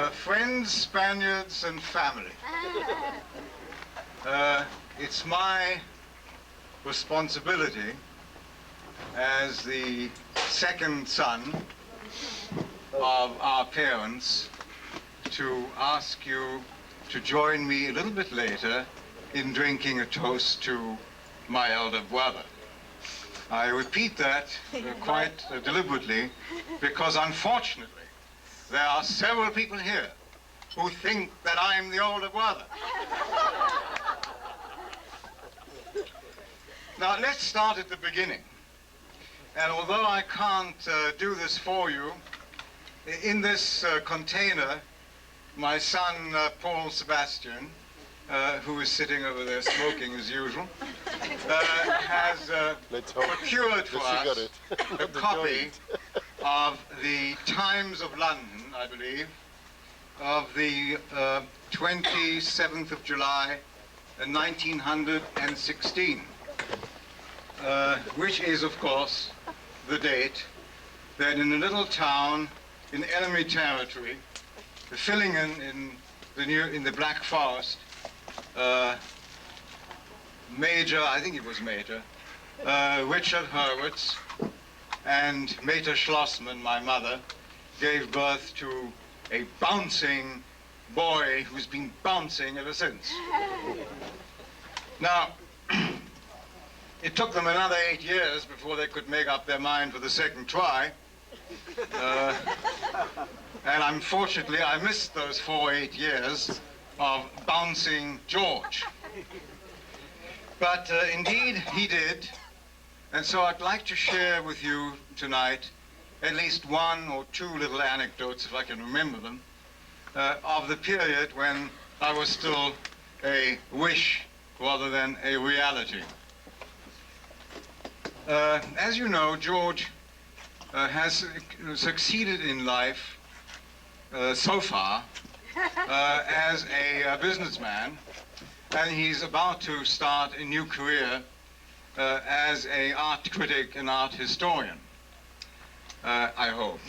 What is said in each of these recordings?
Friends, Spaniards, and family. It's my responsibility as the second son of our parents to ask you to join me a little bit later in drinking a toast to my elder brother. I repeat that quite deliberately because unfortunately there are several people here who think that I'm the older brother. Now let's start at the beginning. And although I can't do this for you, in this container, my son Paul Sebastian, who is sitting over there smoking as usual, has procured for us a copy of the Times of London, I believe, of the 27th of July, 1916, which is, of course, the date that in a little town in enemy territory, Villingen in the Black Forest, Major, I think it was Major, Richard Hurwitz and Meta Schlossman, my mother, gave birth to a bouncing boy who's been bouncing ever since. Now, it took them another 8 years before they could make up their mind for the second try. And unfortunately, I missed those 8 years of bouncing George. But indeed, he did. And so I'd like to share with you tonight at least one or two little anecdotes, if I can remember them, of the period when I was still a wish rather than a reality. As you know, George has succeeded in life so far as a businessman, and he's about to start a new career as an art critic and art historian, I hope.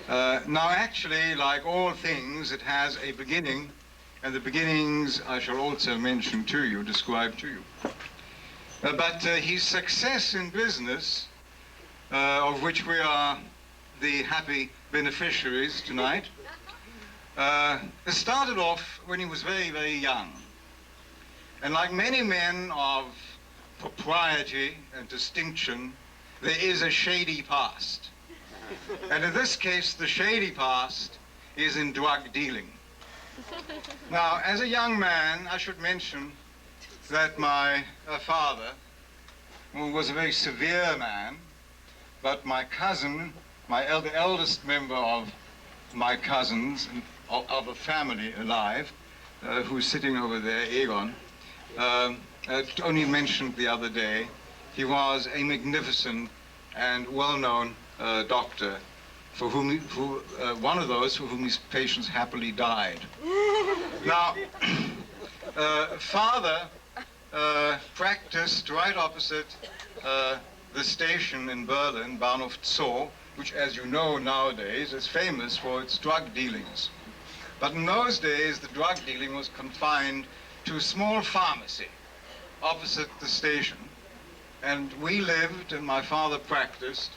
Now actually, like all things, it has a beginning, and the beginnings I shall also mention to you, describe to you. But his success in business, of which we are the happy beneficiaries tonight, started off when he was very, very young. And like many men of propriety and distinction, there is a shady past. And in this case, the shady past is in drug dealing. Now, as a young man, I should mention that my father was a very severe man, but my cousin, the eldest member of my cousins, of a family alive, who's sitting over there, Egon, only mentioned the other day, he was a magnificent and well-known doctor, for whom one of those for whom his patients happily died. Now, father practiced right opposite the station in Berlin, Bahnhof Zoo, which, as you know nowadays, is famous for its drug dealings. But in those days, the drug dealing was confined to a small pharmacy opposite the station. And we lived, and my father practiced,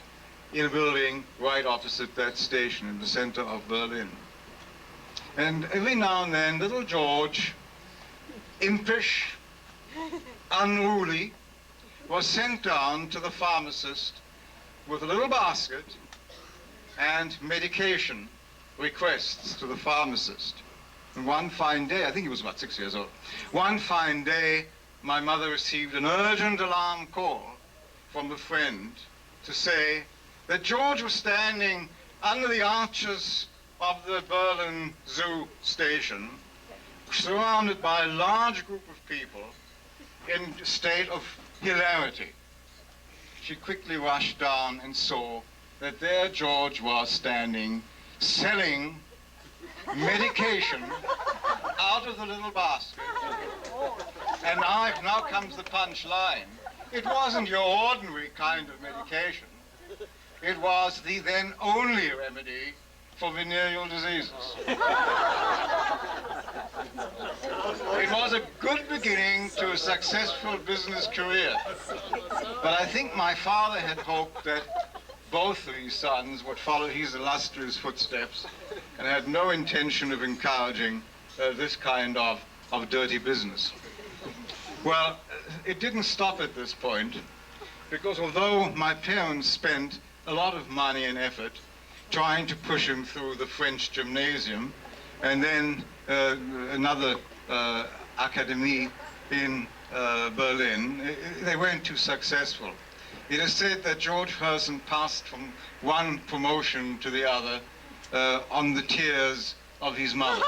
in a building right opposite that station in the center of Berlin. And every now and then, little George, impish, unruly, was sent down to the pharmacist with a little basket and medication requests to the pharmacist. And one fine day, I think he was about 6 years old, one fine day, my mother received an urgent alarm call from a friend to say that George was standing under the arches of the Berlin Zoo station, surrounded by a large group of people in a state of hilarity. She quickly rushed down and saw that there George was standing, selling medication out of the little basket. And now comes the punchline. It wasn't your ordinary kind of medication. It was the then only remedy for venereal diseases. It was a good beginning to a successful business career. But I think my father had hoped that both of his sons would follow his illustrious footsteps and had no intention of encouraging this kind of dirty business. Well, it didn't stop at this point, because although my parents spent a lot of money and effort trying to push him through the French gymnasium and then another academy in Berlin, they weren't too successful. It is said that George Herzen passed from one promotion to the other on the tears of his mother.